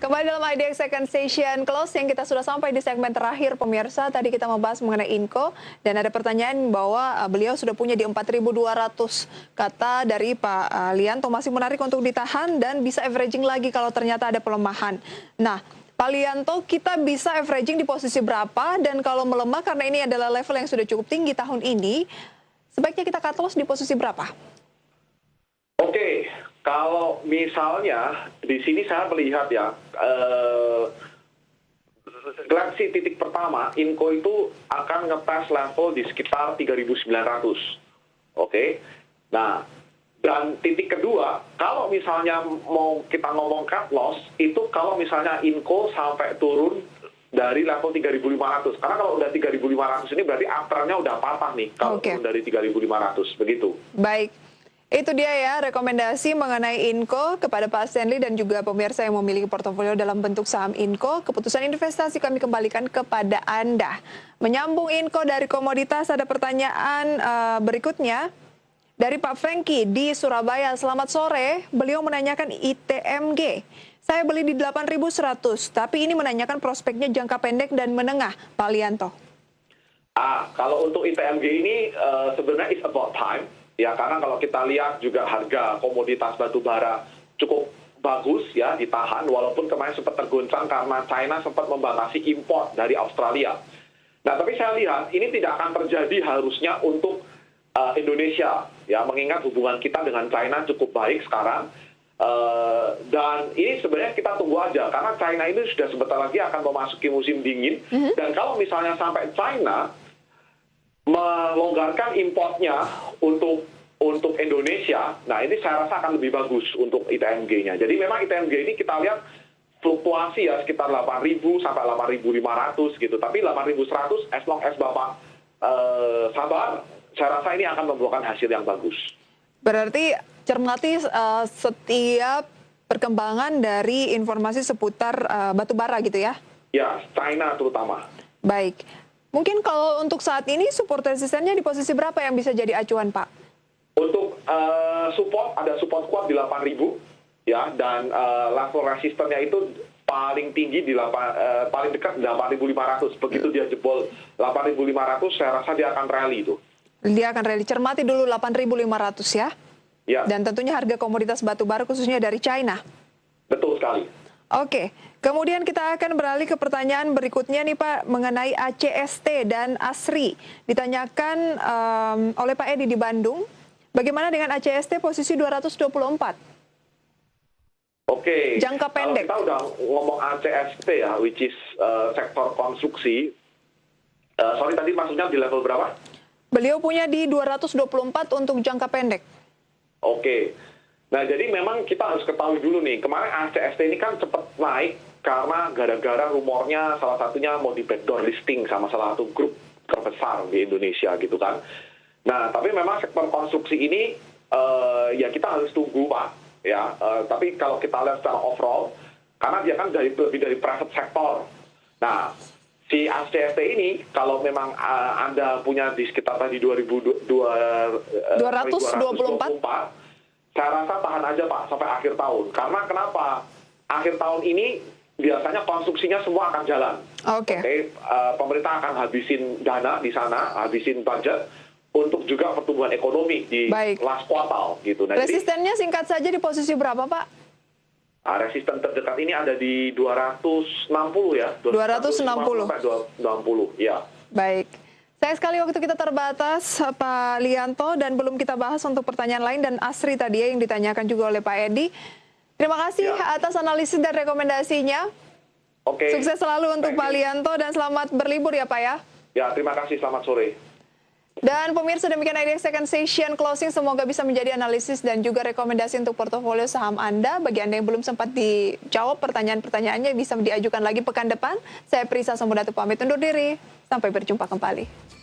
Kembali dalam IDX Second Station Close yang kita sudah sampai di segmen terakhir pemirsa. Tadi kita membahas mengenai Inco dan ada pertanyaan bahwa beliau sudah punya di 4.200 kata dari Pak Lianto, masih menarik untuk ditahan dan bisa averaging lagi kalau ternyata ada pelemahan. Nah, Pak Lianto, kita bisa averaging di posisi berapa, dan kalau melemah karena ini adalah level yang sudah cukup tinggi tahun ini, sebaiknya kita cut loss di posisi berapa? Oke, kalau misalnya di sini saya melihat ya, galaksi titik pertama, Inco itu akan ngetes level di sekitar 3.900. Oke, nah, dan titik kedua, kalau misalnya mau kita ngomong cut loss, itu kalau misalnya Inco sampai turun dari level 3.500. Karena kalau udah 3.500 ini berarti afternya udah patah nih, kalau turun dari 3.500, begitu. Baik. Itu dia ya rekomendasi mengenai Inco kepada Pak Stanley dan juga pemirsa yang memiliki portofolio dalam bentuk saham Inco. Keputusan investasi kami kembalikan kepada Anda. Menyambung Inco dari komoditas, ada pertanyaan berikutnya dari Pak Franky di Surabaya. Selamat sore, beliau menanyakan ITMG. Saya beli di 8.100, tapi ini menanyakan prospeknya jangka pendek dan menengah, Pak Lianto. Kalau untuk ITMG ini sebenarnya it's about time. Ya, karena kalau kita lihat juga harga komoditas batu bara cukup bagus ya, ditahan walaupun kemarin sempat tergoncang karena China sempat membatasi impor dari Australia. Nah, tapi saya lihat ini tidak akan terjadi harusnya untuk Indonesia ya, mengingat hubungan kita dengan China cukup baik sekarang. Dan ini sebenarnya kita tunggu aja karena China ini sudah sebentar lagi akan memasuki musim dingin. Dan kalau misalnya sampai China melonggarkan importnya untuk Indonesia, nah ini saya rasa akan lebih bagus untuk ITMG-nya. Jadi memang ITMG ini kita lihat fluktuasi ya sekitar 8.000 sampai 8.500 gitu. Tapi 8.100 as long as Bapak sabar, saya rasa ini akan membuahkan hasil yang bagus. Berarti cermati setiap perkembangan dari informasi seputar batu bara gitu ya? Ya, China terutama. Baik. Mungkin kalau untuk saat ini support resistennya di posisi berapa yang bisa jadi acuan, Pak? Untuk support, ada support kuat di 8.000 ya, dan level resistennya itu paling tinggi di paling dekat 8.500. Begitu dia jebol 8.500, saya rasa dia akan rally itu. Dia akan rally. Cermati dulu 8.500 ya? Ya. Dan tentunya harga komoditas batu bara khususnya dari China. Betul sekali. Oke, kemudian kita akan beralih ke pertanyaan berikutnya nih Pak, mengenai ACST dan ASRI. Ditanyakan oleh Pak Edi di Bandung, bagaimana dengan ACST posisi 224? Oke, jangka pendek. Kita udah ngomong ACST ya, which is sektor konstruksi. Sorry, tadi maksudnya di level berapa? Beliau punya di 224 untuk jangka pendek. Oke. Nah, jadi memang kita harus ketahui dulu nih, kemarin ACST ini kan cepat naik karena gara-gara rumornya salah satunya mau di backdoor listing sama salah satu grup terbesar di Indonesia gitu kan. Nah, tapi memang sektor konstruksi ini ya kita harus tunggu Pak ya. Tapi kalau kita lihat secara overall, karena dia kan lebih dari private sector. Nah, si ACST ini kalau memang Anda punya di sekitar tadi 224, saya rasa tahan aja Pak sampai akhir tahun. Karena kenapa? Akhir tahun ini biasanya konstruksinya semua akan jalan. Oke. Pemerintah akan habisin dana di sana, habisin budget untuk juga pertumbuhan ekonomi di last quartal gitu. Nah, resistennya singkat saja di posisi berapa Pak? Resisten terdekat ini ada di 260 ya. 260 sampai 260 ya. Baik. Sayang sekali waktu kita terbatas, Pak Lianto, dan belum kita bahas untuk pertanyaan lain dan ASRI tadi yang ditanyakan juga oleh Pak Edi. Terima kasih atas analisis dan rekomendasinya. Oke. Sukses selalu untuk Pak Lianto dan selamat berlibur ya Pak ya. Ya, terima kasih. Selamat sore. Dan pemirsa, demikian IDX Second Session Closing. Semoga bisa menjadi analisis dan juga rekomendasi untuk portofolio saham Anda. Bagi Anda yang belum sempat dijawab pertanyaan-pertanyaannya, bisa diajukan lagi pekan depan. Saya Prisa Samudatu pamit undur diri. Sampai berjumpa kembali.